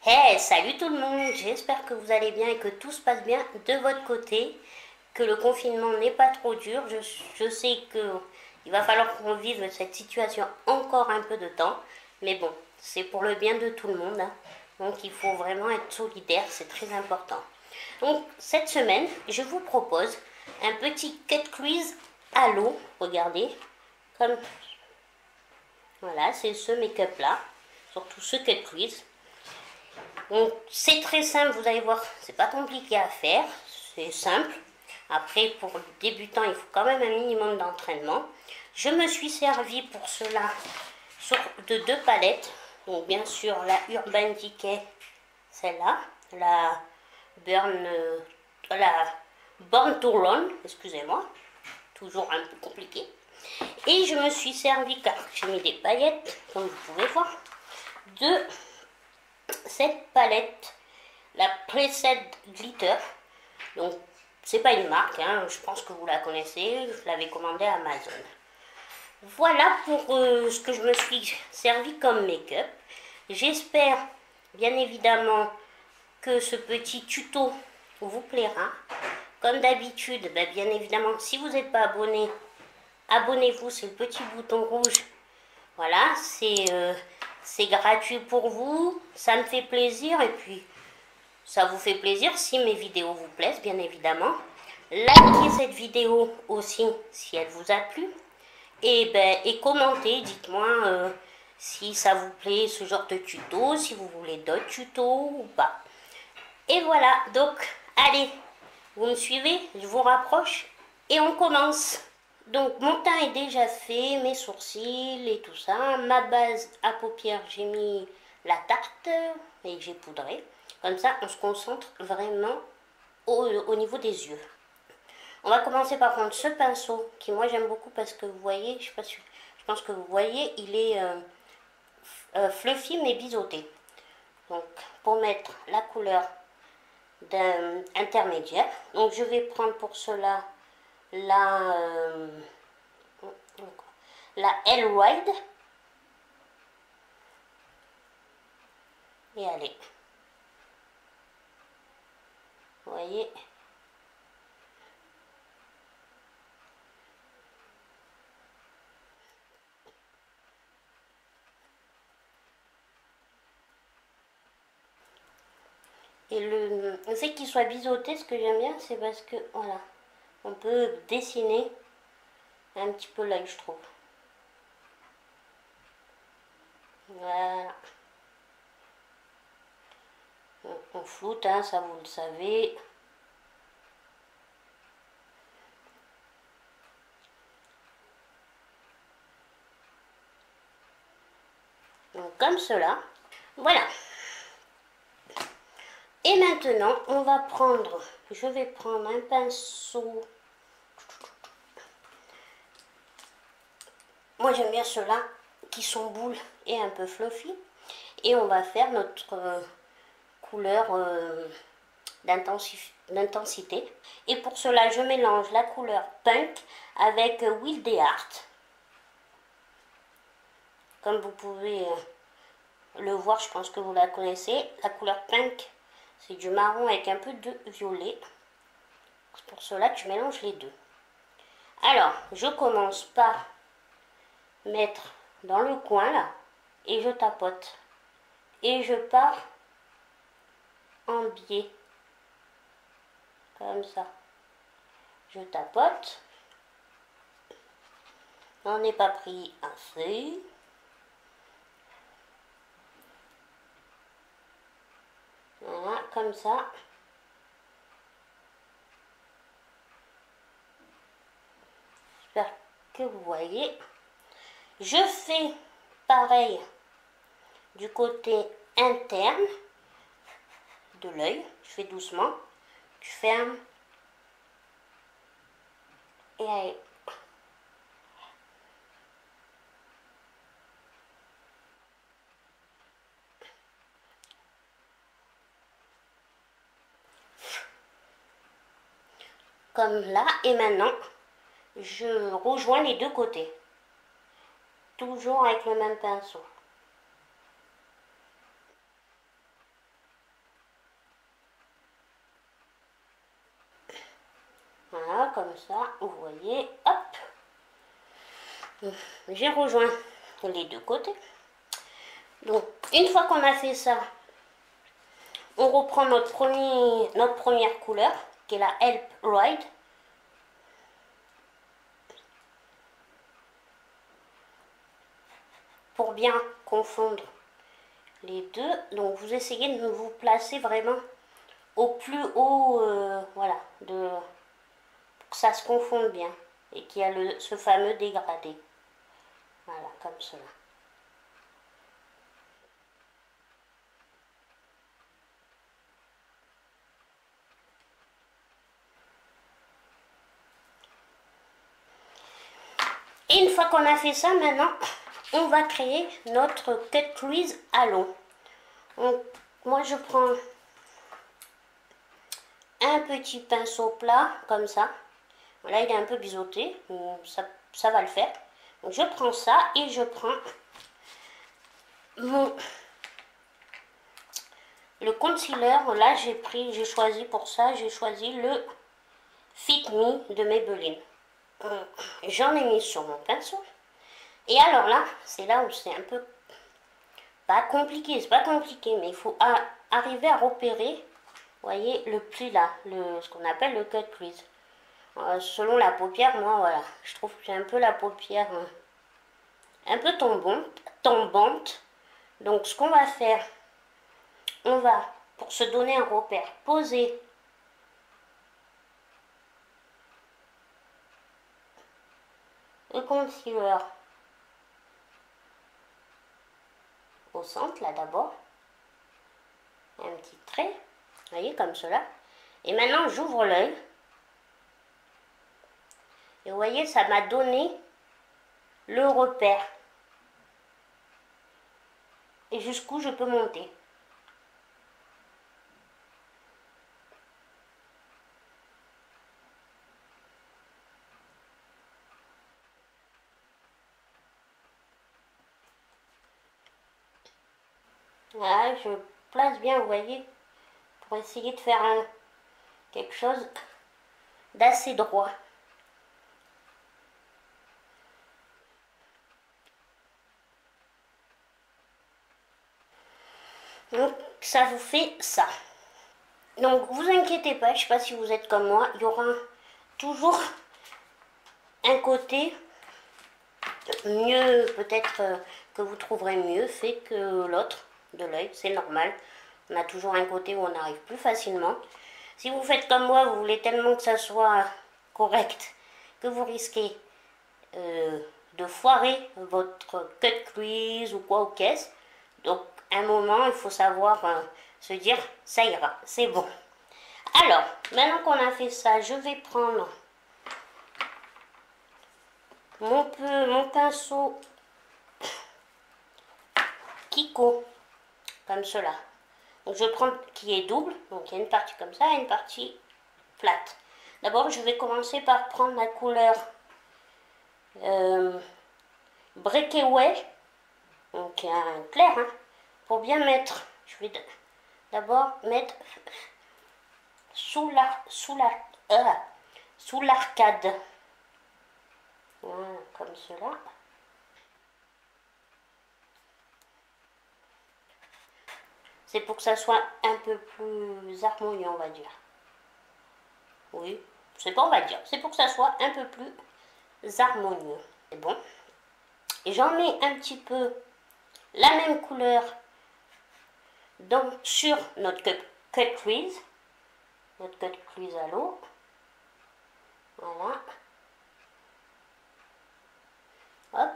Hey, salut tout le monde, j'espère que vous allez bien et que tout se passe bien de votre côté, que le confinement n'est pas trop dur. Je sais qu'il va falloir qu'on vive cette situation encore un peu de temps, mais bon, c'est pour le bien de tout le monde, hein. Donc il faut vraiment être solidaire, c'est très important. Donc cette semaine, je vous propose un petit cut quiz à l'eau, regardez, comme voilà, c'est ce make-up là, surtout ce cut quiz. Donc c'est très simple, vous allez voir, c'est pas compliqué à faire, c'est simple. Après, pour le débutant, il faut quand même un minimum d'entraînement. Je me suis servi pour cela de deux palettes. Donc bien sûr la Urban Decay, celle-là, la Burn, la Born to Run, excusez-moi, toujours un peu compliqué. Et je me suis servi, car j'ai mis des paillettes, comme vous pouvez voir, de cette palette, la Preset Glitter. Donc c'est pas une marque, hein, je pense que vous la connaissez, je l'avais commandée à Amazon. Voilà pour ce que je me suis servi comme make-up. J'espère bien évidemment que ce petit tuto vous plaira. Comme d'habitude, bien évidemment, si vous n'êtes pas abonné, abonnez-vous, c'est le petit bouton rouge. Voilà, c'est gratuit pour vous, ça me fait plaisir et puis ça vous fait plaisir si mes vidéos vous plaisent, bien évidemment. Likez cette vidéo aussi si elle vous a plu. Et commentez, dites-moi si ça vous plaît ce genre de tuto, si vous voulez d'autres tutos ou pas. Et voilà, donc allez, vous me suivez, je vous rapproche et on commence. Donc mon teint est déjà fait, mes sourcils et tout ça. Ma base à paupières, j'ai mis la tarte et j'ai poudré. Comme ça, on se concentre vraiment au niveau des yeux. On va commencer par prendre ce pinceau qui moi j'aime beaucoup parce que vous voyez, je sais pas si, je pense que vous voyez, il est fluffy mais biseauté. Donc pour mettre la couleur intermédiaire, donc je vais prendre pour cela la L Wide et allez, vous voyez. Et le fait qu'il soit biseauté, ce que j'aime bien, c'est parce que voilà, on peut dessiner un petit peu l'œil, je trouve. Voilà. On floute, hein, ça vous le savez. Donc comme cela. Voilà. Et maintenant, on va prendre, je vais prendre un pinceau. Moi j'aime bien ceux-là qui sont boules et un peu fluffy. Et on va faire notre couleur d'intensité. Et pour cela, je mélange la couleur punk avec Wild Heart. Comme vous pouvez le voir, je pense que vous la connaissez. La couleur pink, c'est du marron avec un peu de violet. Pour cela, tu mélanges les deux. Alors, je commence par mettre dans le coin là et je tapote. Et je pars en biais. Comme ça. Je tapote. On n'est pas pris assez. Voilà, comme ça. J'espère que vous voyez. Je fais pareil du côté interne de l'œil. Je fais doucement. Je ferme. Et allez. Comme là. Et maintenant, je rejoins les deux côtés. Toujours avec le même pinceau. comme ça, vous voyez, hop. J'ai rejoint les deux côtés. Donc, une fois qu'on a fait ça, on reprend notre première couleur, qui est la Help Ride. Pour bien confondre les deux, donc vous essayez de vous placer vraiment au plus haut, voilà, pour que ça se confonde bien et qu'il y a ce fameux dégradé. Voilà, comme cela. Et une fois qu'on a fait ça, maintenant, on va créer notre cut crease à long. Donc, moi, je prends un petit pinceau plat, comme ça. Là, il est un peu biseauté, ça va le faire. Donc, je prends ça et je prends le concealer. Là, j'ai choisi pour ça, j'ai choisi le Fit Me de Maybelline. J'en ai mis sur mon pinceau. Et alors là, c'est là où c'est un peu pas compliqué, c'est pas compliqué, mais il faut arriver à repérer, vous voyez, le pli là, ce qu'on appelle le cut crease. Selon la paupière, moi, voilà, je trouve que j'ai un peu la paupière un peu tombante. Donc, ce qu'on va faire, on va, pour se donner un repère, poser le concealer au centre, là d'abord. Un petit trait, vous voyez, comme cela. Et maintenant, j'ouvre l'œil. Et vous voyez, ça m'a donné le repère. Et jusqu'où je peux monter. Voilà, je place bien, vous voyez, pour essayer de faire quelque chose d'assez droit. Donc, ça vous fait ça. Donc, vous inquiétez pas, je ne sais pas si vous êtes comme moi, il y aura toujours un côté mieux, peut-être que vous trouverez mieux fait que l'autre de l'œil, c'est normal. On a toujours un côté où on arrive plus facilement. Si vous faites comme moi, vous voulez tellement que ça soit correct que vous risquez de foirer votre cut crease ou quoi ou qu'est-ce. Donc, à un moment, il faut savoir se dire, ça ira, c'est bon. Alors, maintenant qu'on a fait ça, je vais prendre mon pinceau Kiko, comme cela. Donc, je prends qui est double, donc il y a une partie comme ça et une partie plate. D'abord, je vais commencer par prendre la couleur Breakaway, donc un clair, hein, pour bien mettre. Je vais d'abord mettre sous l'arcade. Voilà, comme cela. C'est pour que ça soit un peu plus harmonieux, on va dire. Oui, c'est pas on va dire, c'est pour que ça soit un peu plus harmonieux. C'est bon. Et j'en mets un petit peu la même couleur sur notre cut crease. Notre cut crease à l'eau. Voilà. Hop.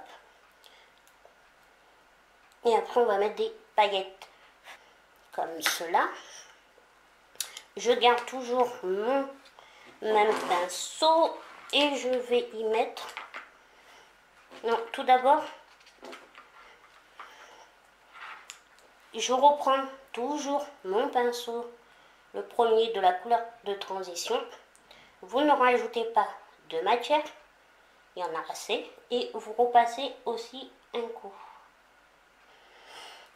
Et après, on va mettre des paillettes. Comme cela. Je garde toujours mon même pinceau. Et je vais y mettre... Non, tout d'abord, je reprends toujours mon pinceau, le premier de la couleur de transition. Vous ne rajoutez pas de matière, il y en a assez, et vous repassez aussi un coup.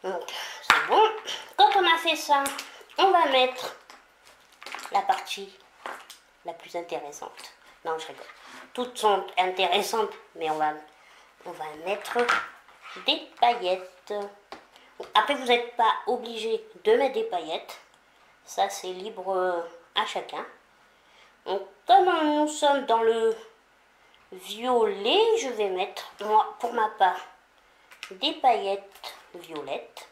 Donc, c'est bon. Quand on a fait ça, on va mettre la partie la plus intéressante. Non, je rigole. Toutes sont intéressantes, mais on va mettre des paillettes. Après, vous n'êtes pas obligé de mettre des paillettes. Ça, c'est libre à chacun. Donc, comme nous sommes dans le violet, je vais mettre, moi, pour ma part, des paillettes violettes.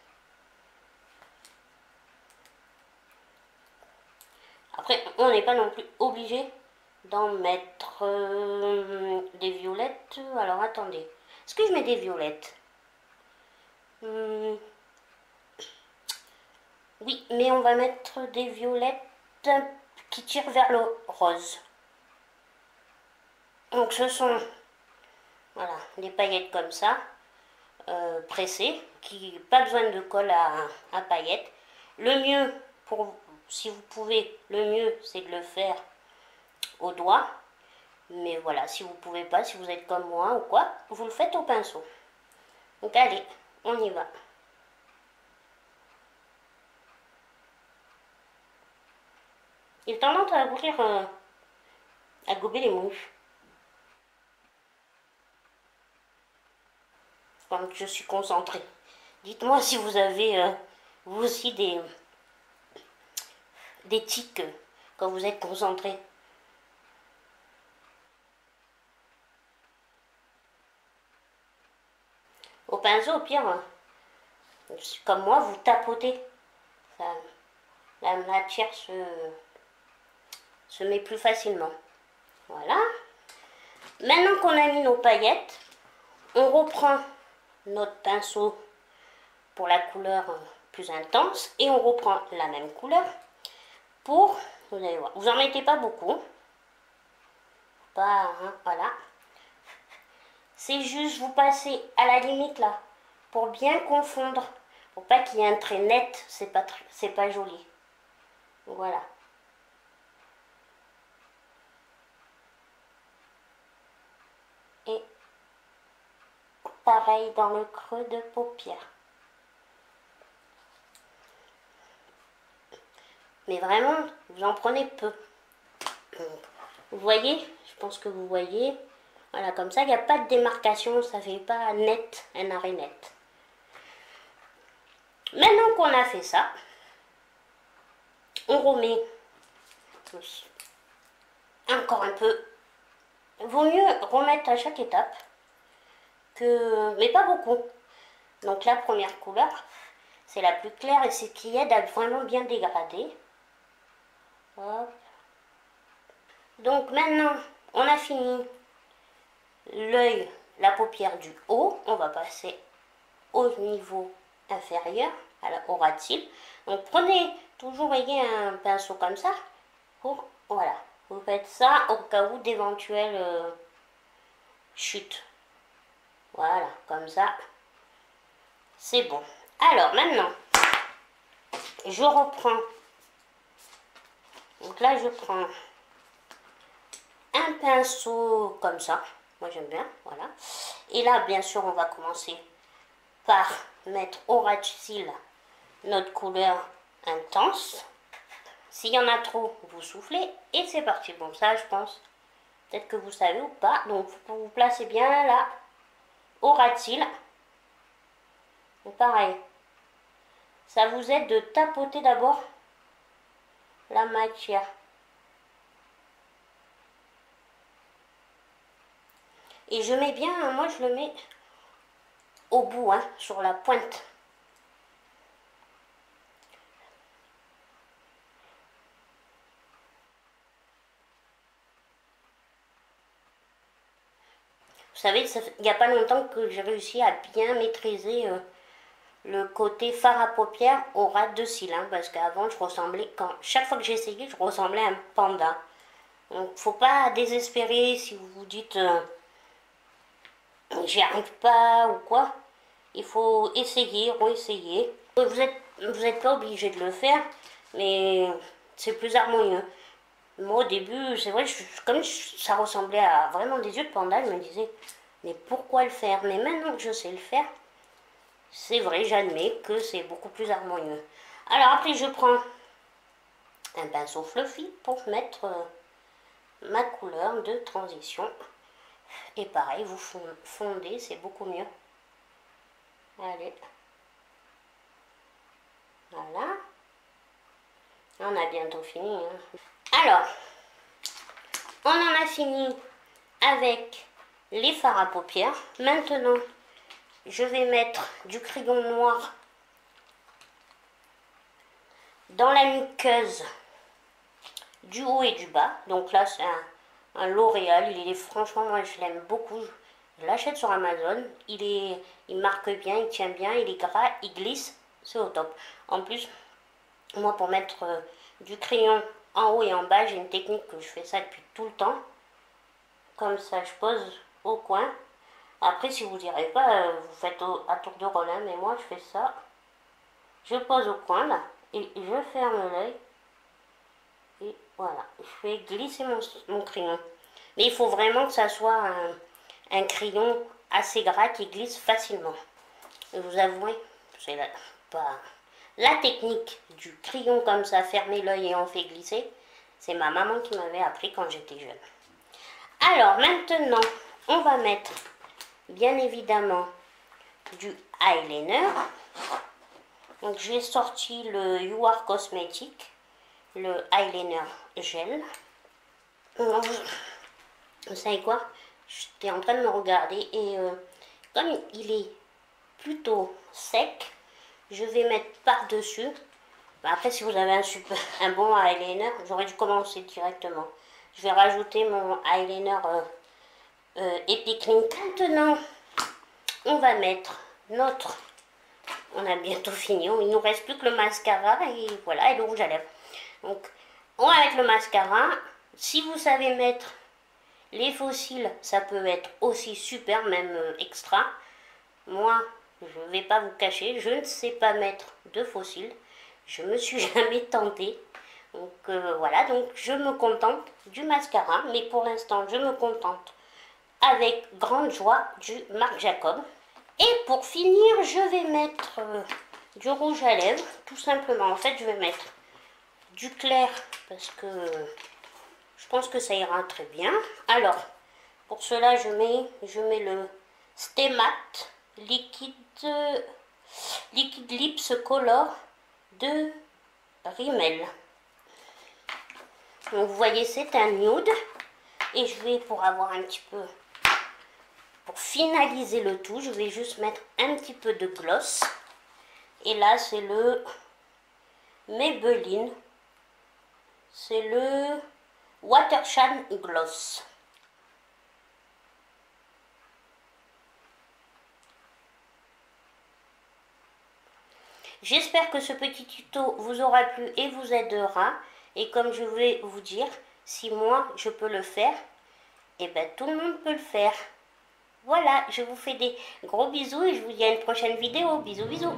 Après, on n'est pas non plus obligé d'en mettre des violettes. Alors, attendez. Est-ce que je mets des violettes? Oui, mais on va mettre des violettes qui tirent vers le rose. Donc, ce sont, voilà, des paillettes comme ça, pressées, qui pas besoin de colle à paillettes. Le mieux, si vous pouvez, le mieux, c'est de le faire au doigt. Mais voilà, si vous pouvez pas, si vous êtes comme moi ou quoi, vous le faites au pinceau. Donc allez, on y va. Il a tendance à ouvrir, à gober les mouches. Quand je suis concentrée. Dites-moi si vous avez, vous aussi, des tics quand vous êtes concentré. Au pinceau, au pire, comme moi, vous tapotez. Ça, la matière se met plus facilement. Voilà. Maintenant qu'on a mis nos paillettes, on reprend notre pinceau pour la couleur plus intense et on reprend la même couleur pour, vous allez voir, vous en mettez pas beaucoup. Pas, hein, voilà. C'est juste vous passez à la limite là, pour bien confondre, pour pas qu'il y ait un trait net, c'est pas joli. Voilà. Et pareil dans le creux de paupière. Mais vraiment, vous en prenez peu. Vous voyez? Je pense que vous voyez. Voilà, comme ça, il n'y a pas de démarcation, ça fait pas net, un arrêt net. Maintenant qu'on a fait ça, on remet encore un peu. Vaut mieux remettre à chaque étape, mais pas beaucoup. Donc la première couleur, c'est la plus claire et c'est ce qui aide à vraiment bien dégrader. Hop. Donc maintenant, on a fini l'œil, la paupière du haut. On va passer au niveau inférieur, au ras de cils. Donc prenez toujours, voyez, un pinceau comme ça. Voilà, vous faites ça au cas où d'éventuelles chutes. Voilà, comme ça. C'est bon. Alors maintenant, je reprends. Donc là, je prends un pinceau comme ça. Moi, j'aime bien. Voilà. Et là, bien sûr, on va commencer par mettre au ras de cils notre couleur intense. S'il y en a trop, vous soufflez. Et c'est parti. Bon, ça, je pense. Peut-être que vous savez ou pas. Donc, vous placez bien là, au ras de cils. Donc, pareil. Ça vous aide de tapoter d'abord la matière. Et je mets bien, moi je le mets au bout, hein, sur la pointe. Vous savez, il n'y a pas longtemps que j'ai réussi à bien maîtriser le côté fard à paupières au ras de cils, hein, parce qu'avant je ressemblais, chaque fois que j'essayais, je ressemblais à un panda. Donc faut pas désespérer si vous vous dites j'y arrive pas ou quoi. Il faut essayer, réessayer. Vous êtes pas obligé de le faire, mais c'est plus harmonieux. Moi au début, c'est vrai, comme ça ressemblait à vraiment des yeux de panda, je me disais, mais pourquoi le faire? Mais maintenant que je sais le faire, c'est vrai, j'admets que c'est beaucoup plus harmonieux. Alors après, je prends un pinceau fluffy pour mettre ma couleur de transition. Et pareil, vous fondez, c'est beaucoup mieux. Allez. Voilà. On a bientôt fini. Hein. Alors, on en a fini avec les fards à paupières. Maintenant, je vais mettre du crayon noir dans la muqueuse du haut et du bas. Donc là, c'est un L'Oréal. Il est franchement, moi je l'aime beaucoup. Je l'achète sur Amazon. Il marque bien, il tient bien, il est gras, il glisse. C'est au top. En plus, moi pour mettre du crayon en haut et en bas, j'ai une technique que je fais ça depuis tout le temps. Comme ça, je pose au coin. Après, si vous ne direz pas, vous faites à tour de rôle, hein, mais moi je fais ça. Je pose au coin là et je ferme l'œil. Et voilà, je fais glisser mon crayon. Mais il faut vraiment que ça soit un crayon assez gras qui glisse facilement. Et vous avouez, c'est la technique du crayon comme ça, fermer l'œil et on fait glisser. C'est ma maman qui m'avait appris quand j'étais jeune. Alors maintenant, on va mettre bien évidemment du eyeliner. Donc j'ai sorti le You Are Cosmetic, le eyeliner gel. Vous savez quoi? J'étais en train de me regarder et comme il est plutôt sec, je vais mettre par-dessus. Après, si vous avez un bon eyeliner, j'aurais dû commencer directement. Je vais rajouter mon eyeliner Epic Link. Maintenant, on va mettre notre... On a bientôt fini. Il ne nous reste plus que le mascara et voilà, et le rouge à lèvres. Donc, on va mettre le mascara. Si vous savez mettre les faux cils, ça peut être aussi super, même extra. Moi, je ne vais pas vous cacher, je ne sais pas mettre de faux cils. Je me suis jamais tentée. Donc voilà, donc je me contente du mascara. Mais pour l'instant, je me contente avec grande joie du Marc Jacob. Et pour finir, je vais mettre du rouge à lèvres, tout simplement. En fait, je vais mettre du clair parce que je pense que ça ira très bien. Alors, pour cela, je mets le Stay Matte Liquid Lips Color de Rimmel. Donc, vous voyez, c'est un nude. Et je vais, pour avoir un petit peu... Pour finaliser le tout, je vais juste mettre un petit peu de gloss. Et là, c'est le Maybelline. C'est le Watershine Gloss. J'espère que ce petit tuto vous aura plu et vous aidera. Et comme je vais vous dire, si moi je peux le faire, et bien tout le monde peut le faire. Voilà, je vous fais des gros bisous et je vous dis à une prochaine vidéo. Bisous, bisous.